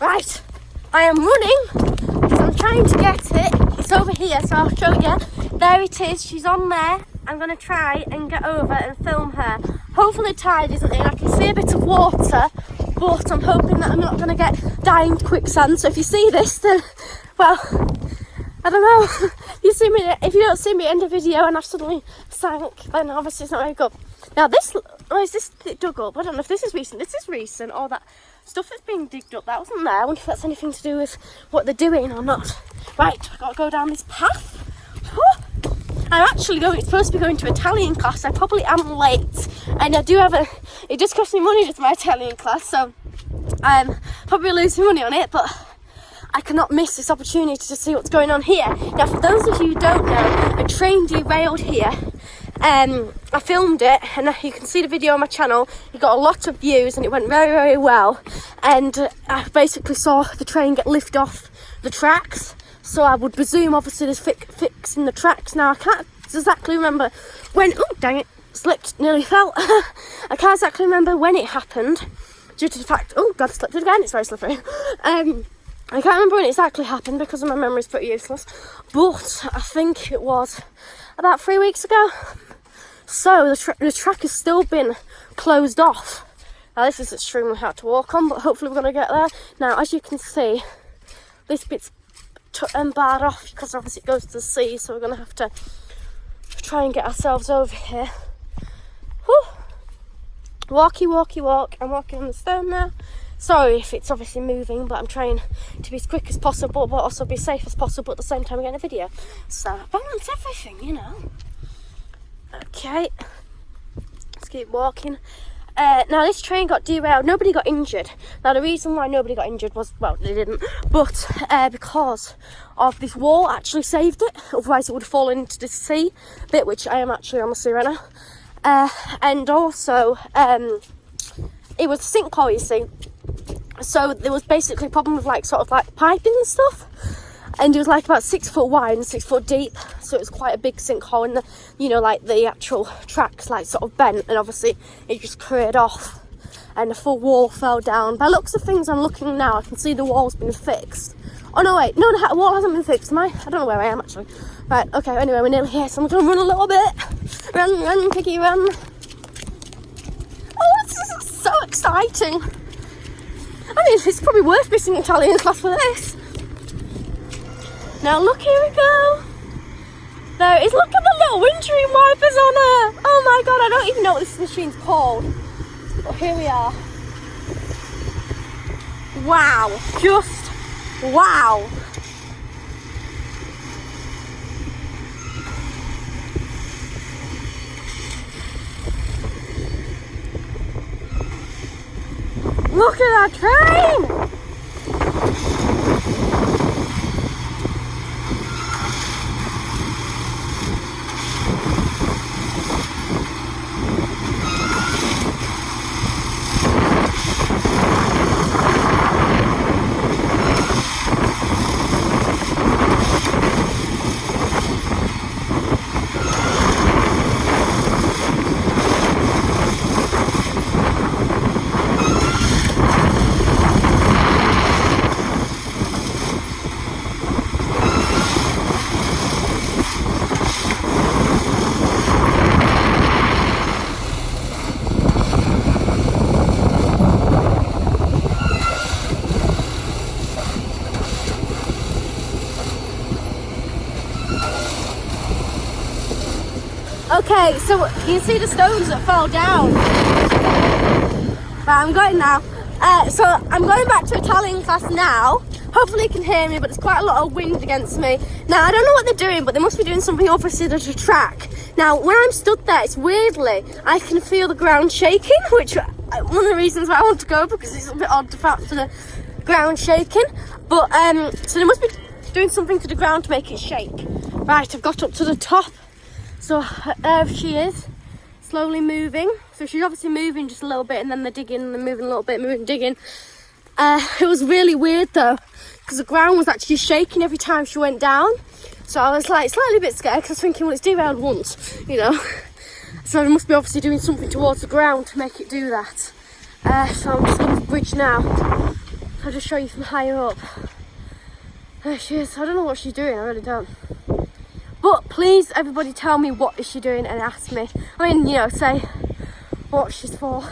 Right, I am running because I'm trying to get it. It's over here, so I'll show you. There it is, she's on there. I'm going to try and get over and film her. Hopefully the tide isn't in. I can see a bit of water, but I'm hoping that I'm not going to get dying quicksand. So if you see this, then, well, I don't know. If you don't see me in the video and I've suddenly sank, then obviously it's not very good. Now this, is this dug up? I don't know if this is recent. This is recent. All that stuff that's being digged up, that wasn't there. I wonder if that's anything to do with what they're doing or not. Right, I've got to go down this path. I'm actually supposed to be going to Italian class. I probably am late, and I do have it does cost me money with my Italian class, so I'm probably losing money on it, but I cannot miss this opportunity to see what's going on here. Now, for those of you who don't know, a train derailed here. I filmed it, and you can see the video on my channel. It got a lot of views, and it went very, very well. And I basically saw the train get lifted off the tracks. So I would presume, obviously, there's fixing the tracks. Now, I can't exactly remember when... Oh, dang it. Slipped, nearly fell. I can't exactly remember when it happened, due to the fact... Oh, God, I slipped it again. It's very slippery. I can't remember when it exactly happened because my memory's pretty useless. But I think it was about 3 weeks ago. So the track has still been closed off. Now, this is extremely hard to walk on, but hopefully we're going to get there. Now, as you can see, this bit's barred off because obviously it goes to the sea, so we're going to have to try and get ourselves over here. Whew. Walkie, walkie, walk. I'm walking on the stone now. Sorry if it's obviously moving, but I'm trying to be as quick as possible, but also be safe as possible at the same time I'm getting a video. So, balance everything, you know. Okay. Let's keep walking. Now, this train got derailed. Nobody got injured. Now, the reason why nobody got injured was, well, they didn't, but because of this wall actually saved it. Otherwise, it would have fallen into the sea bit, which I am actually on the sea right now. And also, it was a sinkhole, you see. So there was basically a problem with sort of piping and stuff. And it was about 6 foot wide and 6 foot deep, so it was quite a big sinkhole, and the actual tracks sort of bent, and obviously it just cleared off, and the full wall fell down. By looks of things, I'm looking now, I can see the wall's been fixed. Oh no, wait, no, the wall hasn't been fixed, am I? I don't know where I am actually. Right, okay, anyway, we're nearly here, so I'm gonna run a little bit. Run, piggy, run. Oh, this is so exciting. I mean, it's probably worth missing Italian class for this. Now look, here we go. There it is. Look at the little wintering wipers on her. Oh my God, I don't even know what this machine's called. But here we are. Wow, just wow. Look at that train. Okay, so you see the stones that fell down. Right, I'm going now. So I'm going back to Italian class now. Hopefully you can hear me, but there's quite a lot of wind against me. Now, I don't know what they're doing, but they must be doing something obviously to the track. Now, when I'm stood there, it's weirdly, I can feel the ground shaking, which one of the reasons why I want to go, because it's a bit odd to fact for the ground shaking. But, so they must be doing something to the ground to make it shake. Right, I've got up to the top. So there she is, slowly moving. So she's obviously moving just a little bit, and then they're digging, and they're moving a little bit, moving, digging. It was really weird though, because the ground was actually shaking every time she went down. So I was slightly a bit scared, because I was thinking, well, it's derailed once, you know. So they must be obviously doing something towards the ground to make it do that. So I'm just on the bridge now. I'll just show you from higher up. There she is. I don't know what she's doing, I really don't. But please, everybody tell me what is she doing and ask me. I mean, you know, say what she's for.